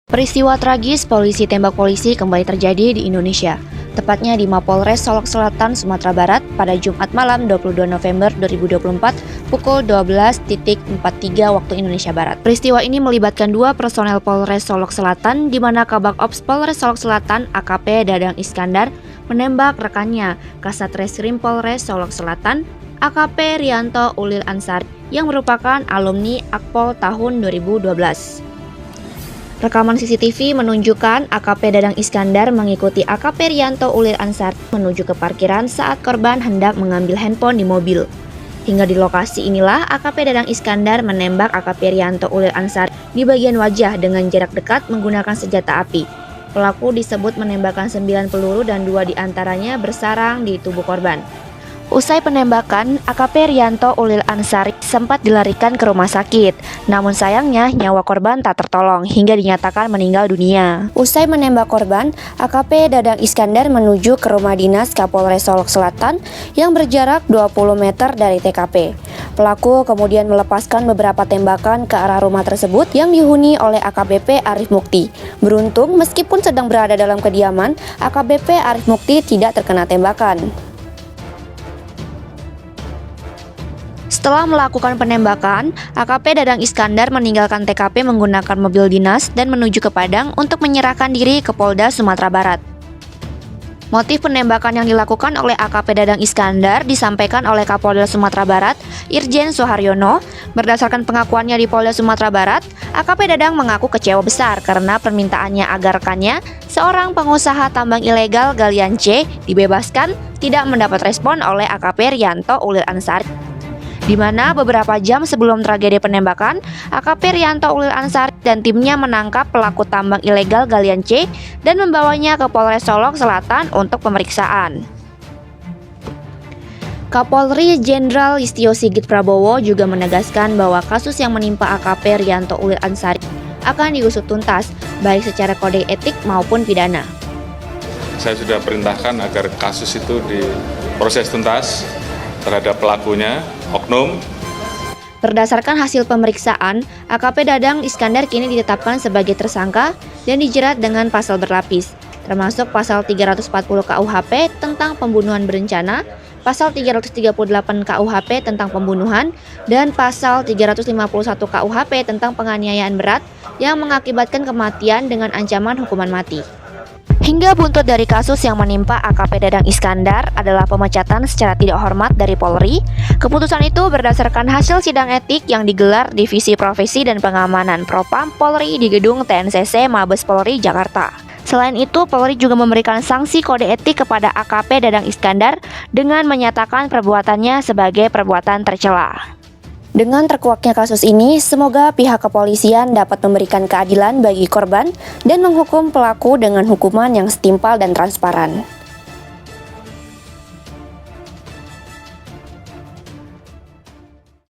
Peristiwa tragis polisi tembak polisi kembali terjadi di Indonesia, tepatnya di Mapolres Solok Selatan, Sumatera Barat pada Jumat malam 22 November 2024 pukul 12.43 waktu Indonesia Barat. Peristiwa ini melibatkan dua personel Polres Solok Selatan di mana Kabak Ops Polres Solok Selatan AKP Dadang Iskandar menembak rekannya Kasat Reskrim Polres Solok Selatan AKP Rianto Ulil Ansari yang merupakan alumni Akpol tahun 2012. Rekaman CCTV menunjukkan AKP Dadang Iskandar mengikuti AKP Rianto Ulil Ansari menuju ke parkiran saat korban hendak mengambil handphone di mobil. Hingga di lokasi inilah AKP Dadang Iskandar menembak AKP Rianto Ulil Ansari di bagian wajah dengan jarak dekat menggunakan senjata api. Pelaku disebut menembakkan 9 peluru dan 2 diantaranya bersarang di tubuh korban. Usai penembakan, AKP Rianto Ulil Ansari sempat dilarikan ke rumah sakit. Namun sayangnya nyawa korban tak tertolong hingga dinyatakan meninggal dunia. Usai menembak korban, AKP Dadang Iskandar menuju ke rumah dinas Kapolres Solok Selatan yang berjarak 20 meter dari TKP. Pelaku kemudian melepaskan beberapa tembakan ke arah rumah tersebut yang dihuni oleh AKBP Arif Mukti. Beruntung meskipun sedang berada dalam kediaman, AKBP Arif Mukti tidak terkena tembakan. Setelah melakukan penembakan, AKP Dadang Iskandar meninggalkan TKP menggunakan mobil dinas dan menuju ke Padang untuk menyerahkan diri ke Polda Sumatera Barat. Motif penembakan yang dilakukan oleh AKP Dadang Iskandar disampaikan oleh Kapolda Sumatera Barat, Irjen Suharyono. Berdasarkan pengakuannya di Polda Sumatera Barat, AKP Dadang mengaku kecewa besar karena permintaannya agar rekannya, seorang pengusaha tambang ilegal galian C, dibebaskan, tidak mendapat respon oleh AKP Rianto Ulil Ansari. Di mana beberapa jam sebelum tragedi penembakan, AKP Rianto Ulil Ansari dan timnya menangkap pelaku tambang ilegal galian C dan membawanya ke Polres Solok Selatan untuk pemeriksaan. Kapolri Jenderal Listio Sigit Prabowo juga menegaskan bahwa kasus yang menimpa AKP Rianto Ulil Ansari akan diusut tuntas, baik secara kode etik maupun pidana. Saya sudah perintahkan agar kasus itu diproses tuntas terhadap pelakunya, oknum. Berdasarkan hasil pemeriksaan, AKP Dadang Iskandar kini ditetapkan sebagai tersangka dan dijerat dengan pasal berlapis, termasuk pasal 340 KUHP tentang pembunuhan berencana, pasal 338 KUHP tentang pembunuhan, dan pasal 351 KUHP tentang penganiayaan berat yang mengakibatkan kematian dengan ancaman hukuman mati. Hingga buntut dari kasus yang menimpa AKP Dadang Iskandar adalah pemecatan secara tidak hormat dari Polri. Keputusan itu berdasarkan hasil sidang etik yang digelar Divisi Profesi dan Pengamanan Propam Polri di gedung TNCC Mabes Polri, Jakarta. Selain itu, Polri juga memberikan sanksi kode etik kepada AKP Dadang Iskandar dengan menyatakan perbuatannya sebagai perbuatan tercela. Dengan terkuaknya kasus ini, semoga pihak kepolisian dapat memberikan keadilan bagi korban dan menghukum pelaku dengan hukuman yang setimpal dan transparan.